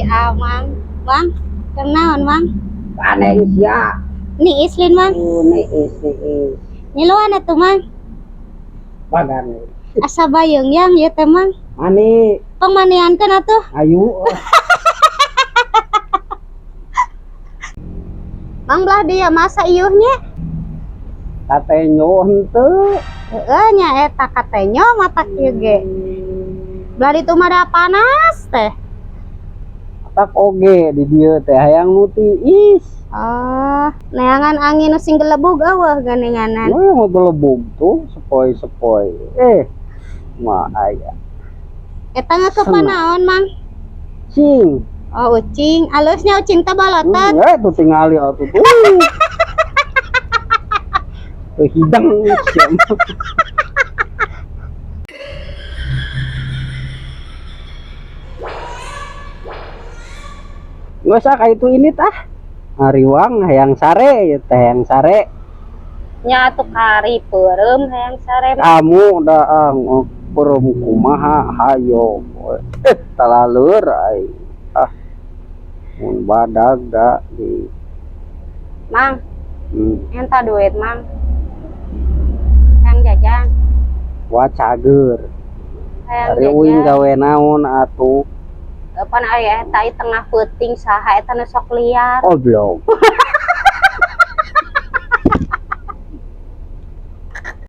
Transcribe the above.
Amang. Mang, kenaon Mang? Aneh sia. Ni Islin Mang. Niis. Nyiluan atuh Mang. Bagan. Asa bayung yang ieu teh Mang. Mani Pangmaniankeun atuh. ayu. Mang belah dia masa ieuhnya. Katenyo henteu. Heeh nya eta katenyo mata kieu ge. Belah ditu mah da panas teh. Tak oge di dieu teh hayang nu tiis. Oh, neangan angin nu sing gelebug eueuh ganenganan. Nu gelebug tuh sepoi-sepoi. Mah aya. Eta ngakeupan naon Mang? Cing. Oh ucing, alusnya ucing teh balotot. Tuh tingali atuh tuh. Hidang siapa. Nggak usah kayak itu ini tah. Hariwang hayang sare ya teh yang sare. Nya atuh kari peureum hayang sare. Kamu daang peureum kumaha hayo. Talaleur ai. Mun badag da di Mang. Enta duit Mang. Yang jajan. Wacager. Hayang Ari uing gawe naon atuh? Pan aya eta tengah peuting saha eta nu sok liar. Oh belum.